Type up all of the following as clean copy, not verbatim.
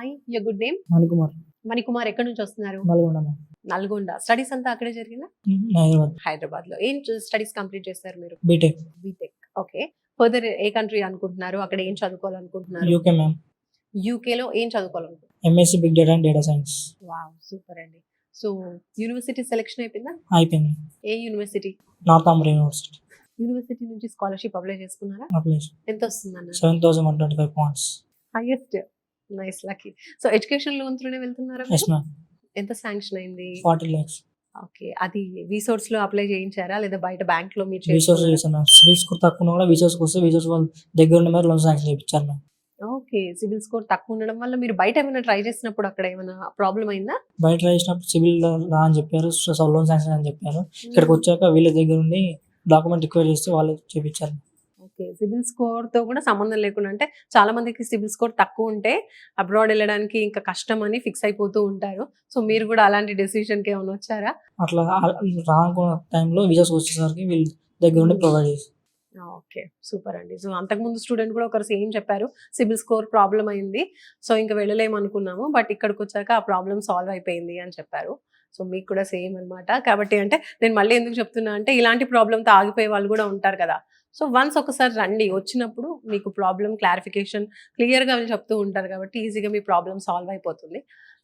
Hi, your good name? Manikumar. Manikumar ఎక్కడి నుంచి వస్తున్నారు? నల్గొండ మ్యామ్. నల్గొండ. స్టడీస్ అంతా అక్కడే జరిగిందా? హైదరాబాద్. హైదరాబాద్ లో ఏం స్టడీస్ కంప్లీట్ చేస్తారు మీరు? బీటెక్. బీటెక్. ఓకే. ఫర్దర్ ఏ కంట్రీ అనుకుంటున్నారు? అక్కడ ఏం చదువుకోవాలనుకుంటున్నారు? UK ma'am. యూకే లో ఏం చదువుకోవాలనుకుంటున్నారు? MSc big data and data science. Wow, super అండి. సో యూనివర్సిటీ సెలెక్షన్ అయిపోయిందా? అయిపోయింది. ఏ university? North Andhra university. University నుంచి స్కాలర్షిప్ అప్లై చేసుకున్నారా? అప్లై ఎంత వస్తుందన్న? 7,125 points. Highest. Nice, lucky. So education loan త్రూనే వెళ్తున్నారా? Yes ma'am. ఎంత శాంక్షన్ అయింది? 40 lakhs. ఓకే. అది విసోర్స్ లో అప్లై చేయించారా లేదా బయట బ్యాంక్ లో మీరు రీసోర్స్ చేసుకున్నారా? చేశాను మ్యామ్. సివిల్ స్కోర్ తక్కువ ఉన్నా కూడా రీసోర్స్ వస్తే రీసోర్స్ వాళ్ళు దగ్గర ఉన్న మరి లోన్ శాంక్షన్ చేయించారు మ్యామ్. ఓకే. సిబిల్ స్కోర్ తక్కువ ఉండడం వల్ల మీరు బయట ఏమైనా ట్రై చేసినప్పుడు అక్కడ ఏమైనా ప్రాబ్లం అయిందా? బయట రాసినప్పుడు సివిల్ రా అని చెప్పారు, లోన్ శాంక్షన్ అని చెప్పారు. ఇక్కడికి వచ్చాక వీళ్ళ దగ్గర ఉండి డాక్యుమెంట్ రిక్వైర్ చేస్తే వాళ్ళు చేయించారు. ఓకే. సిబిల్ స్కోర్ తో కూడా సంబంధం లేకుండా, అంటే చాలా మందికి సిబిల్ స్కోర్ తక్కువ ఉంటే అబ్రాడ్ వెళ్ళడానికి ఇంకా కష్టం అని ఫిక్స్ అయిపోతూ ఉంటారు. సో మీరు కూడా అలాంటి డెసిషన్ కి ఏమైనా వచ్చారా? అట్లా రానుకున్న టైంలో వీసాస్ వచ్చేసరికి వీళ్ళ దగ్గర ఉండి ప్రొవైడ్ చేసి. ఓకే, సూపర్ అండి. సో అంతకుముందు స్టూడెంట్ కూడా ఒకరు సేమ్ చెప్పారు, సిబిల్ స్కోర్ ప్రాబ్లం అయింది, సో ఇంకా వెళ్ళలేము అనుకున్నాము, బట్ ఇక్కడికి వచ్చాక ఆ ప్రాబ్లం సాల్వ్ అయిపోయింది అని చెప్పారు. సో మీకు కూడా సేమ్ అన్నమాట. కాబట్టి అంటే నేను మళ్ళీ ఎందుకు చెప్తున్నా అంటే ఇలాంటి ప్రాబ్లంతో ఆగిపోయే వాళ్ళు కూడా ఉంటారు కదా. సో వన్స్ ఒకసారి రండి, వచ్చినప్పుడు మీకు ప్రాబ్లం క్లారిఫికేషన్ క్లియర్గా వాళ్ళు చెప్తూ ఉంటారు కాబట్టి ఈజీగా మీ ప్రాబ్లం సాల్వ్ అయిపోతుంది.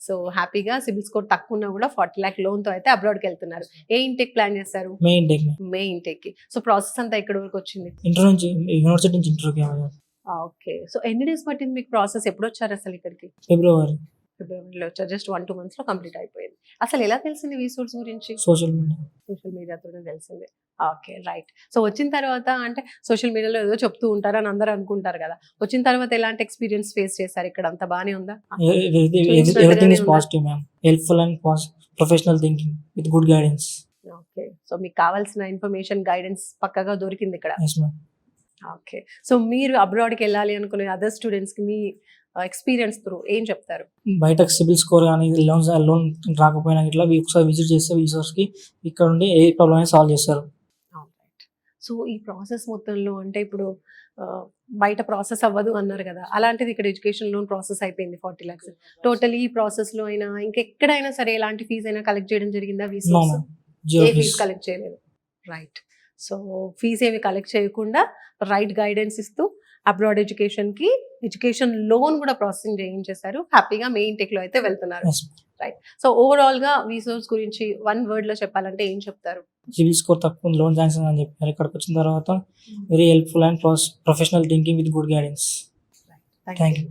సో హ్యాపీగా సిబిల్ స్కోర్ తక్కువ ఉన్నా కూడా 40 lakh లోన్తో అయితే అబ్రాడ్కి వెళ్తున్నారు. ఏ ఇంటెక్ ప్లాన్ చేస్తారు? మెయిన్ టెక్. మే ఇంటెక్కి. సో ప్రాసెస్ అంతా ఎక్కడి వరకు వచ్చింది? ఇంటర్ నుంచి యూనివర్సిటీ నుంచి ఇంటర్వ్యూకి ఓకే. సో ఎన్ని డేస్ పట్టింది మీకు ప్రాసెస్? ఎప్పుడు వచ్చారు అసలు ఇక్కడికి? ఫిబ్రవరిలో వచ్చారు. జస్ట్ 1-2 months లో కంప్లీట్ అయిపోయింది. అసలు ఎలా తెలిసింది విసోర్స్ గురించి? Social media. సోషల్ మీడియాతోనే తెలిసింది. Okay, right. సో వచ్చిన తర్వాత అంటే సోషల్ మీడియాలో ఏదో చెప్తూ ఉంటారు అని అందరూ అనుకుంటారు కదా, వచ్చిన తర్వాత ఎలాంటి ఎక్స్పీరియన్స్ ఫేస్ చేశారు? ఇక్కడ అంతా బానే ఉందా? Everything is positive ma'am. Helpful and professional thinking with good guidance. Okay. So మీకు కావాల్సిన ఇన్ఫర్మేషన్ గైడెన్స్ పక్కగా దొరికింది ఇక్కడ. Yes ma'am. ఓకే. సో మీరు అబ్రాడ్కి వెళ్ళాలి అనుకునే అదర్ స్టూడెంట్స్ కి మీ ఎక్స్పీరియన్స్ త్రూ ఏం చెప్తారు? బయటకు సిబిల్ స్కోర్ కానీ లోన్ రాకపోయినా ఇట్లా ఒకసారి విజిట్ చేస్తే విజిటర్స్కి ఇక్కడ ఉండి ఏ ప్రాబ్లమ్ అయినా సాల్వ్ చేస్తారు. సో ఈ ప్రాసెస్ మొత్తంలో అంటే ఇప్పుడు బయట ప్రాసెస్ అవ్వదు అన్నారు కదా, అలాంటిది ఇక్కడ ఎడ్యుకేషన్ లోన్ ప్రాసెస్ అయిపోయింది 40 lakhs. టోటల్ ఈ ప్రాసెస్ లో అయినా ఇంకెక్కడైనా సరే ఎలాంటి ఫీజు అయినా కలెక్ట్ చేయడం జరిగిందా? ఏ ఫీజు కలెక్ట్ చేయలేదు. రైట్. సో ఫీజు ఏమి కలెక్ట్ చేయకుండా రైట్ గైడెన్స్ ఇస్తూ అబ్రాడ్ ఎడ్యుకేషన్ లోన్ కూడా ప్రాసెసింగ్ చేయించేశారు. హ్యాపీగా మెయిన్ టెక్ లో అయితే వెళ్తున్నారు. రైట్. సో ఓవరాల్ గా విసోర్స్ గురించి 1 word లో చెప్పాలంటే ఏం చెప్తారు? సివిల్ స్కోర్ తక్కువ లోన్ శాంక్షన్ అని చెప్పారు. ఇక్కడికి వచ్చిన తర్వాత very helpful and professional thinking with good guidance. Thank you.